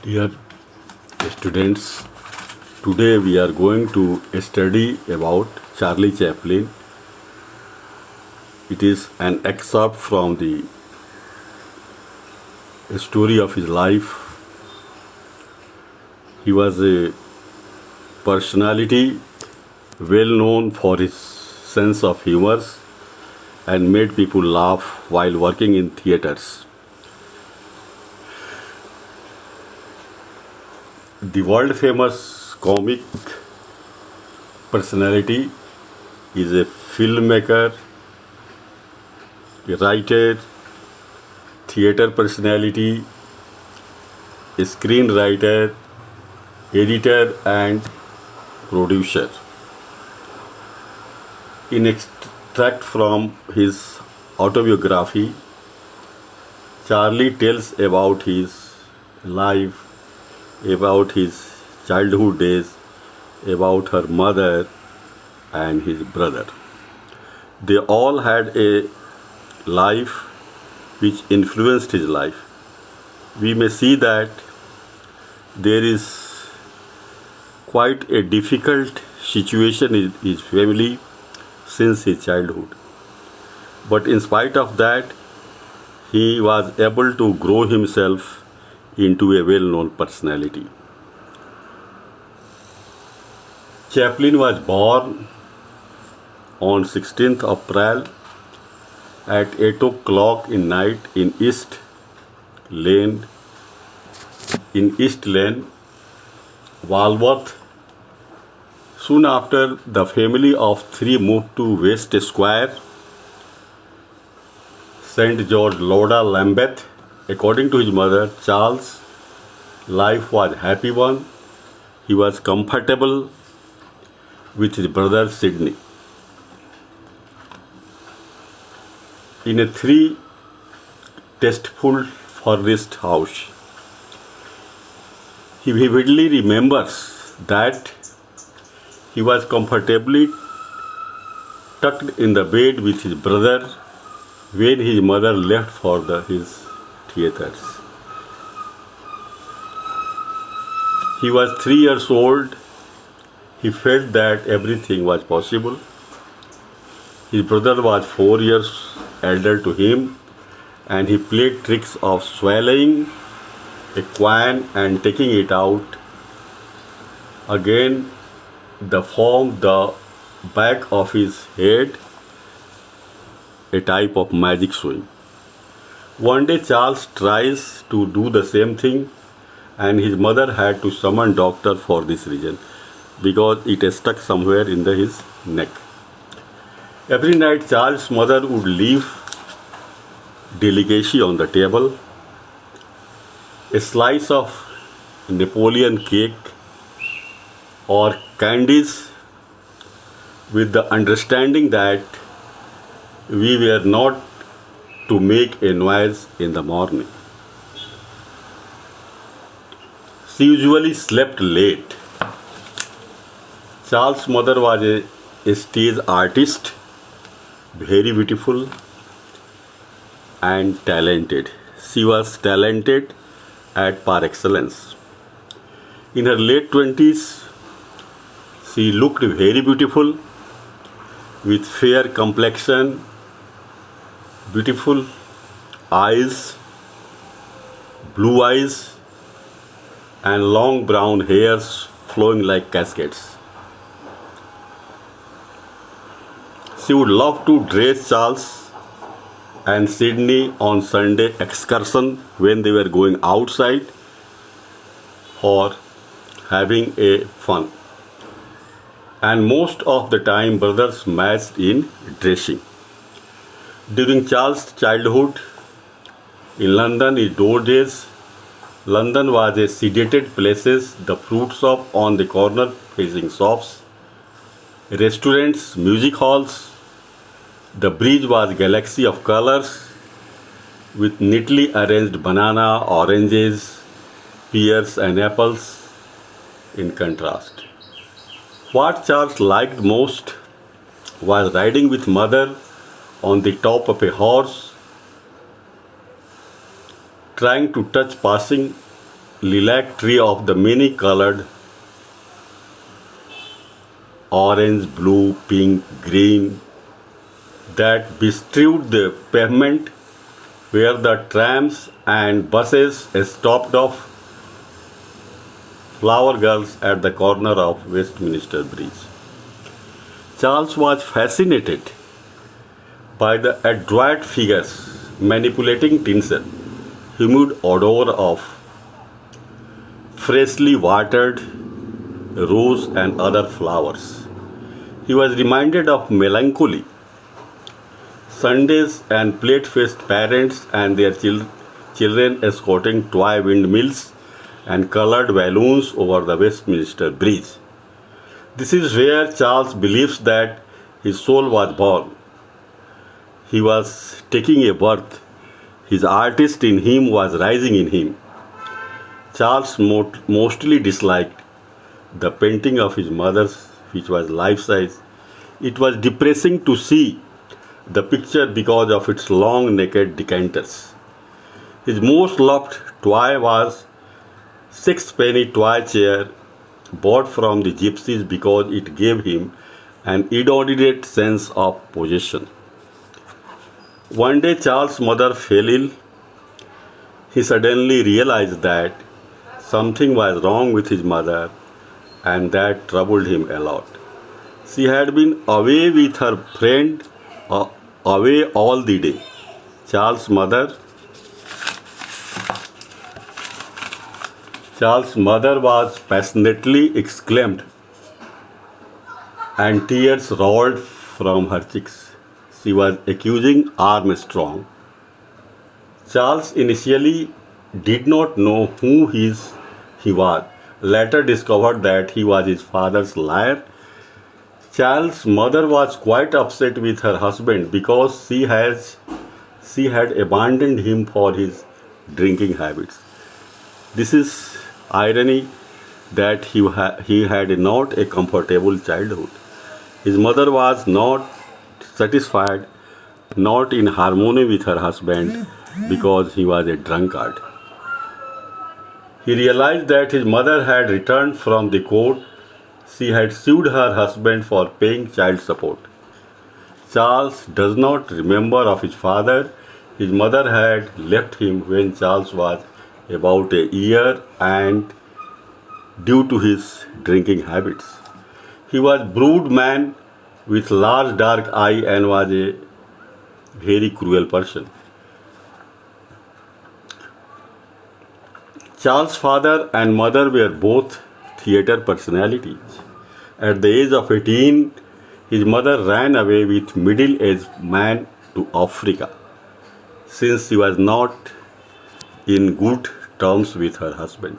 Dear students, today we are going to study about Charlie Chaplin. It is an excerpt from the story of his life. He was a personality well known for his sense of humor and made people laugh while working in theaters. The world famous comic personality is a filmmaker, a writer, theater personality, a screenwriter, editor, and producer. In extract from his autobiography, Charlie tells about his life, about his childhood days, about her mother and his brother. They all had a life which influenced his life. We may see that there is quite a difficult situation in his family since his childhood. But in spite of that, he was able to grow himself into a well-known personality. Chaplin was born on 16th April at 8 o'clock in night in East Lane, Walworth. Soon after, the family of three moved to West Square, St. George, Loda, Lambeth. According to his mother, Charles' life was a happy one. He was comfortable with his brother Sidney. In a three-tasteful furnished house, he vividly remembers that he was comfortably tucked in the bed with his brother when his mother left for his theaters. He was 3 years old. He felt that everything was possible. His brother was 4 years elder to him, and he played tricks of swallowing a coin and taking it out again from the back of his head, a type of magic swing. One day Charles tries to do the same thing, and his mother had to summon doctor for this reason because it is stuck somewhere in his neck. Every night Charles' mother would leave delicacy on the table, a slice of Napoleon cake or candies, with the understanding that we were not to make a noise in the morning. She usually slept late. Charles' mother was a stage artist, very beautiful and talented. She was talented par excellence. In her late 20s, she looked very beautiful with fair complexion, beautiful eyes, blue eyes, and long brown hairs flowing like cascades. She would love to dress Charles and Sidney on Sunday excursion when they were going outside for having a fun. And most of the time brothers matched in dressing. During Charles' childhood in London, in those days, London was a sedated place, the fruit shop on the corner facing shops, restaurants, music halls. The bridge was a galaxy of colors with neatly arranged banana, oranges, pears and apples in contrast. What Charles liked most was riding with mother on the top of a horse, trying to touch passing lilac tree of the many colored orange, blue, pink, green that bestrewed the pavement where the trams and buses stopped off flower girls at the corner of Westminster Bridge. Charles was fascinated by the adroit figures manipulating tinsel, humid odor of freshly watered rose and other flowers. He was reminded of melancholy Sundays and plate-faced parents and their children escorting toy windmills and colored balloons over the Westminster Bridge. This is where Charles believes that his soul was born. He was taking a birth. His artist in him was rising in him. Charles mostly disliked the painting of his mother's, which was life-size. It was depressing to see the picture because of its long naked decanters. His most loved toy was six-penny toy chair bought from the gypsies because it gave him an inordinate sense of possession. One day Charles' mother fell ill. He suddenly realized that something was wrong with his mother, and that troubled him a lot. She had been away with her friend, away all the day. Charles' mother was passionately exclaimed, and tears rolled from her cheeks. She was accusing Armstrong. Charles initially did not know who he was. Later discovered that he was his father's liar. Charles' mother was quite upset with her husband because she had abandoned him for his drinking habits. This is irony that he had not a comfortable childhood. His mother was not satisfied, not in harmony with her husband because he was a drunkard. He realized that his mother had returned from the court. She had sued her husband for paying child support. Charles does not remember of his father. His mother had left him when Charles was about a year and due to his drinking habits. He was a brood man with large dark eye and was a very cruel person. Charles' father and mother were both theatre personalities. At the age of 18, his mother ran away with middle-aged man to Africa since she was not in good terms with her husband.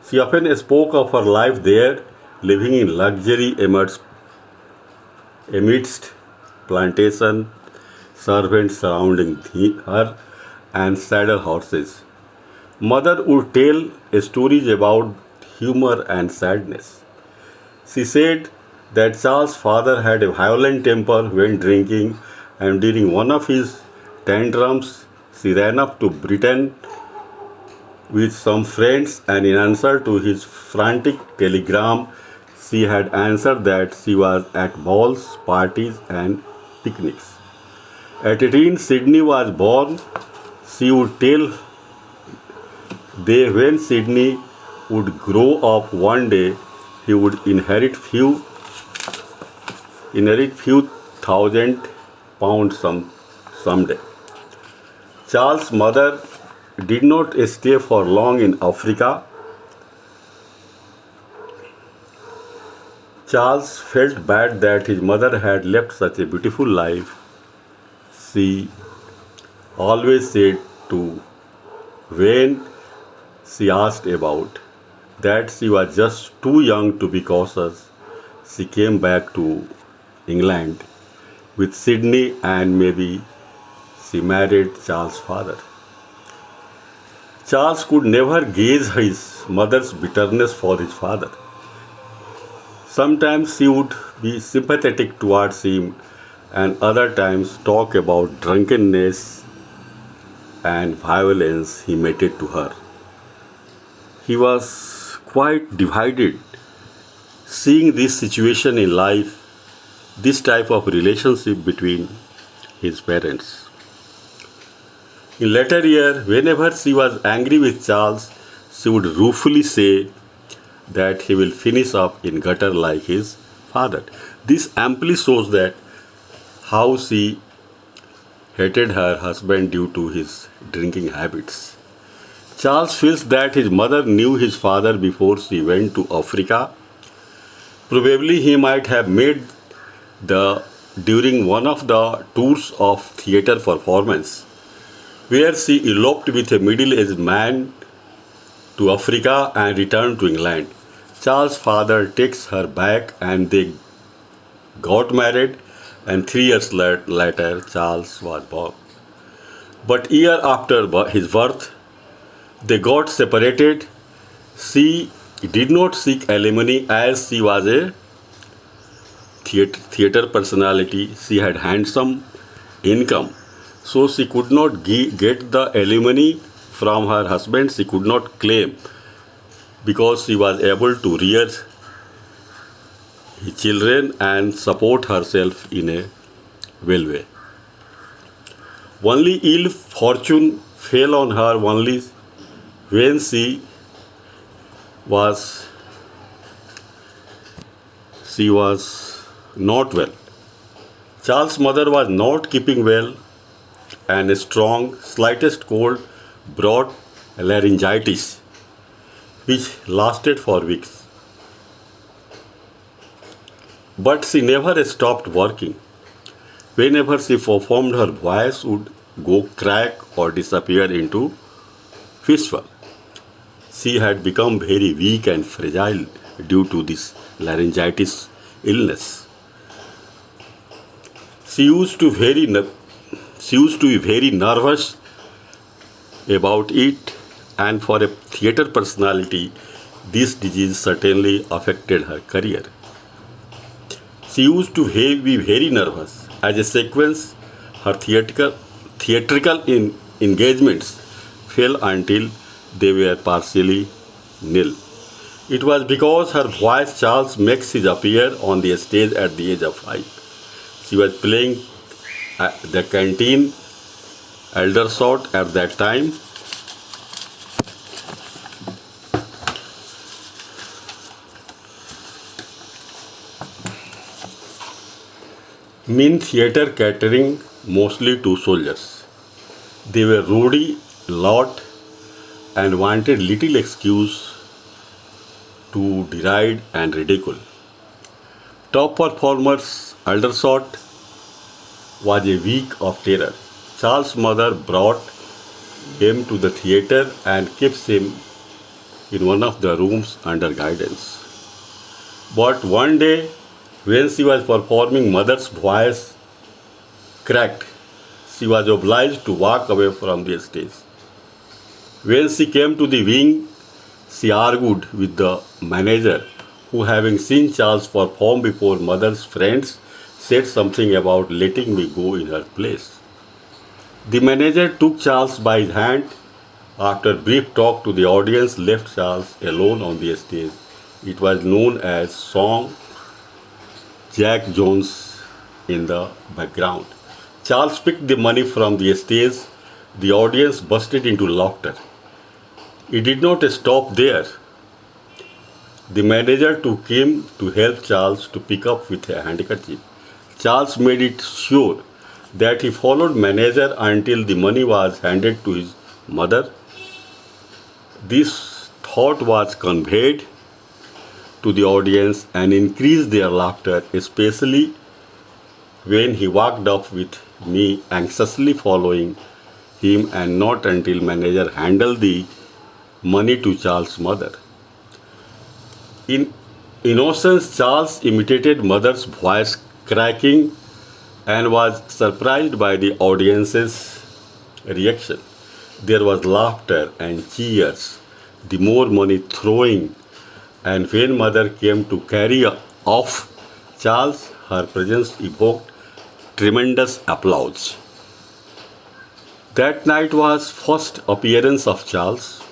She often spoke of her life there, living in luxury amidst plantation, servants surrounding her, and saddle horses. Mother would tell stories about humor and sadness. She said that Charles' father had a violent temper when drinking, and during one of his tantrums, she ran up to Britain with some friends, and in answer to his frantic telegram, she had answered that she was at balls, parties, and picnics. At 18, Sydney was born. She would tell when Sydney would grow up one day, he would inherit few £1,000 someday. Charles' mother did not stay for long in Africa. Charles felt bad that his mother had left such a beautiful life. She always said to when she asked about that she was just too young to be cautious. She came back to England with Sydney and maybe she married Charles' father. Charles could never gauge his mother's bitterness for his father. Sometimes she would be sympathetic towards him and other times talk about drunkenness and violence he meted to her. he was quite divided. Seeing this situation in life, this type of relationship between his parents. In later years, whenever she was angry with Charles, she would ruefully say that he will finish up in gutter like his father. This amply shows that how she hated her husband due to his drinking habits. Charles feels that his mother knew his father before she went to Africa. Probably he might have made the during one of the tours of theatre performance where she eloped with a middle-aged man to Africa and returned to England. Charles' father takes her back and they got married, and 3 years later Charles was born. But year after his birth, they got separated. She did not seek alimony as she was a theatre personality. She had handsome income, so she could not get the alimony from her husband. She could not claim because she was able to rear his children and support herself in a well way. Only ill fortune fell on her only when she was not well. Charles' mother was not keeping well, and a strong, slightest cold brought laryngitis, which lasted for weeks. But she never stopped working. Whenever she performed, her voice would go crack or disappear into whisper. She had become very weak and fragile due to this laryngitis illness. She used to be very nervous about it, and for a theatre personality, this disease certainly affected her career. She used to be very nervous. As a sequence, her theatrical engagements fell until they were partially nil. It was because her voice Charles makes his appear on the stage at the age of 5. She was playing at the canteen Aldershot at that time. Mean theatre catering mostly to soldiers. They were rowdy lot and wanted little excuse to deride and ridicule. Top performers Aldershot was a week of terror. Charles' mother brought him to the theatre and kept him in one of the rooms under guidance. But one day, when she was performing, mother's voice cracked. She was obliged to walk away from the stage. When she came to the wing, she argued with the manager, who, having seen Charles perform before mother's friends, said something about letting me go in her place. The manager took Charles by his hand. After brief talk to the audience, left Charles alone on the stage. It was known as Song Jack Jones in the background. Charles picked the money from the stage. The audience bursted into laughter. It did not stop there. The manager took him to help Charles to pick up with a handkerchief. Charles made it sure that he followed manager until the money was handed to his mother. This thought was conveyed to the audience and increased their laughter, especially when he walked off with me anxiously following him, and not until manager handed the money to Charles' mother. In innocence, Charles imitated mother's voice cracking and was surprised by the audience's reaction. There was laughter and cheers, the more money throwing, and when mother came to carry off Charles, her presence evoked tremendous applause. That night was first appearance of Charles.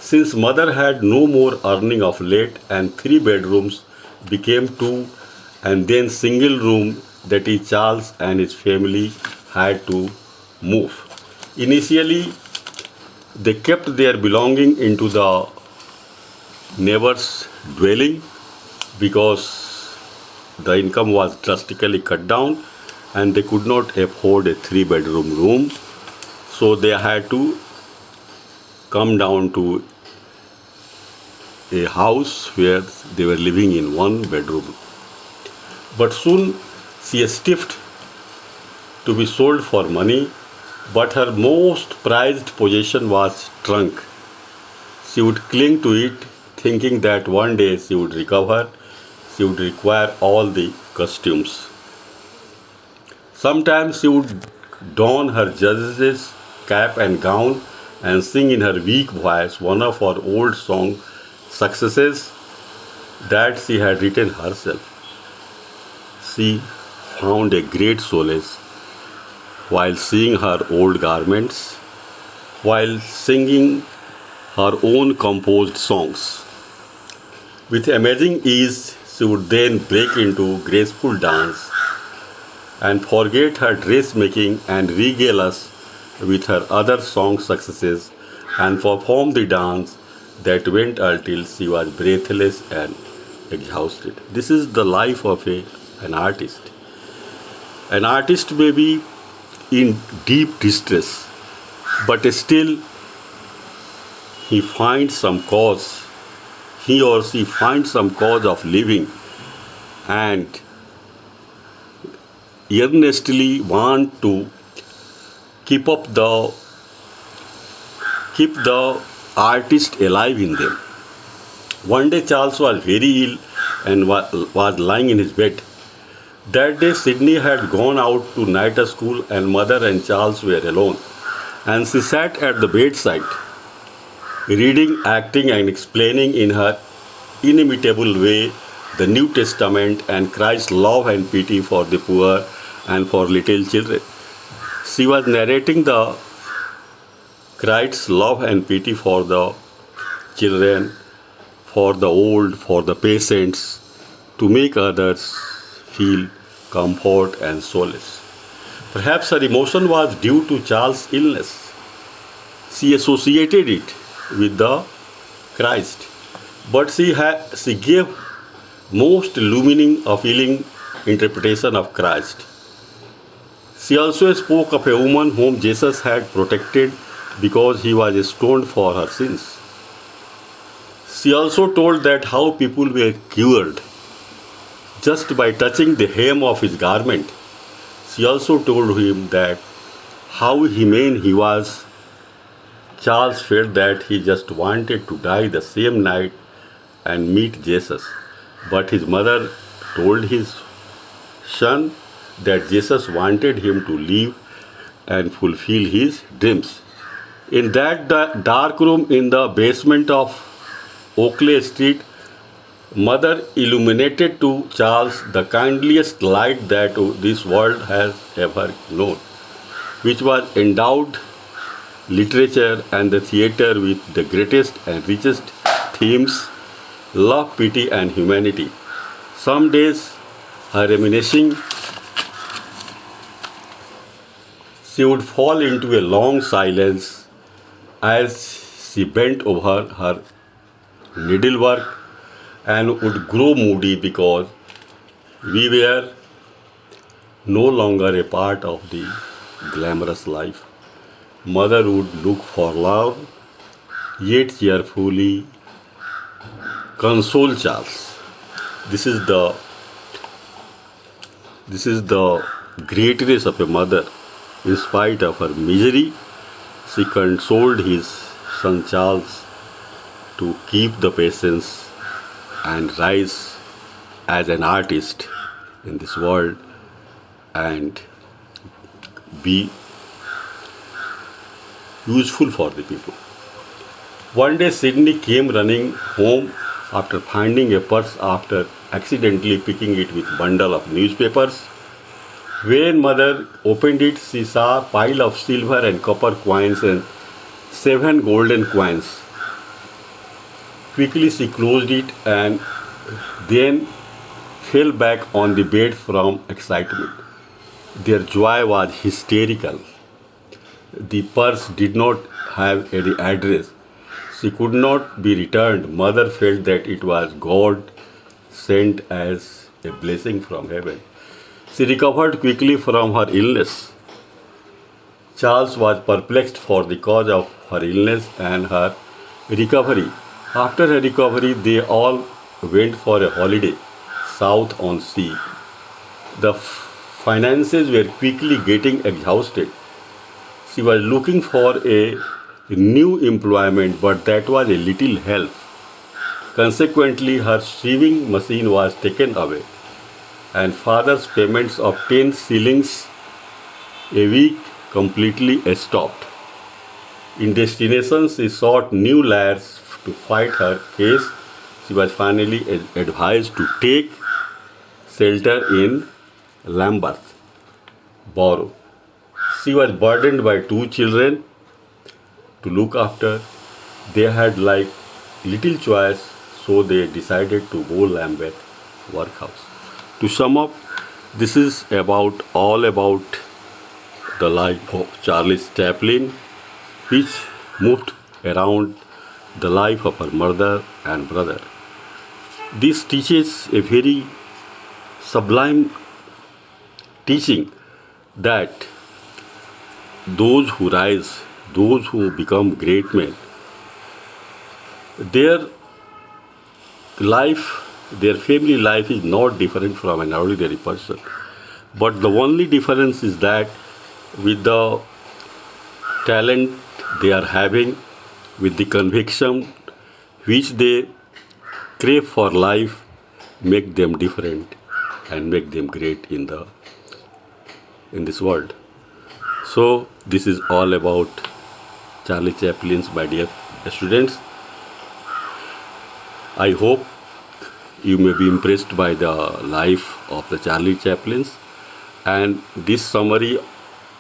Since mother had no more earning of late and three bedrooms became two and then single room, that is Charles and his family had to move. Initially they kept their belonging into the neighbor's dwelling because the income was drastically cut down and they could not afford a three-bedroom room, so they had to come down to a house where they were living in one bedroom. But soon she stiffed to be sold for money, but her most prized possession was trunk. She would cling to it, thinking that one day she would recover, she would require all the costumes. Sometimes she would don her judge's cap and gown and sing in her weak voice one of her old song successes that she had written herself. She found a great solace while seeing her old garments, while singing her own composed songs. With amazing ease, she would then break into graceful dance and forget her dressmaking and regale us with her other song successes and perform the dance that went until she was breathless and exhausted. This is the life of an artist. An artist may be in deep distress, but still he finds some cause, he or she finds some cause of living and earnestly want to keep the artist alive in them. One day Charles was very ill and was lying in his bed. That day Sydney had gone out to night school and mother and Charles were alone. And she sat at the bedside, reading, acting and explaining in her inimitable way the New Testament and Christ's love and pity for the poor and for little children. She was narrating the Christ's love and pity for the children, for the old, for the patients, to make others feel comfort and solace. Perhaps her emotion was due to Charles' illness. She associated it with the Christ, but she gave most illuminating, appealing interpretation of Christ. She also spoke of a woman whom Jesus had protected because he was stoned for her sins. She also told that how people were cured just by touching the hem of his garment. She also told him that how humane he was. Charles felt that he just wanted to die the same night and meet Jesus. But his mother told his son that Jesus wanted him to live and fulfill his dreams. In that dark room in the basement of Oakley Street, mother illuminated to Charles the kindliest light that this world has ever known, which was endowed literature and the theatre with the greatest and richest themes: love, pity and humanity. Some days, her reminiscing, she would fall into a long silence as she bent over her needlework and would grow moody because we were no longer a part of the glamorous life. Mother would look for love, yet cheerfully console Charles. This is the greatness of a mother. In spite of her misery, she consoled his son Charles to keep the patience and rise as an artist in this world and be useful for the people. One day Sydney came running home after finding a purse after accidentally picking it with a bundle of newspapers. When mother opened it, she saw a pile of silver and copper coins and 7 golden coins. Quickly she closed it and then fell back on the bed from excitement. Their joy was hysterical. The purse did not have any address. She could not be returned. Mother felt that it was God sent as a blessing from heaven. She recovered quickly from her illness. Charles was perplexed for the cause of her illness and her recovery. After her recovery, they all went for a holiday south on sea. The finances were quickly getting exhausted. She was looking for a new employment, but that was a little help. Consequently, her sewing machine was taken away, and father's payments of 10 shillings a week completely stopped. In destination, she sought new lads to fight her case. She was finally advised to take shelter in Lambeth Borough. She was burdened by two children to look after. They had like little choice, so they decided to go Lambeth workhouse. To sum up, this is all about the life of Charles Chaplin, which moved around the life of her mother and brother. This teaches a very sublime teaching that those who rise, those who become great men, their life, their family life is not different from an ordinary person. But the only difference is that with the talent they are having, with the conviction which they crave for life, make them different and make them great in this world. So this is all about Charlie Chaplin's, my dear students. I hope you may be impressed by the life of the Charlie Chaplins, and this summary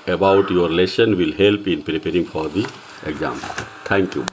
about your lesson will help in preparing for the exam. Thank you.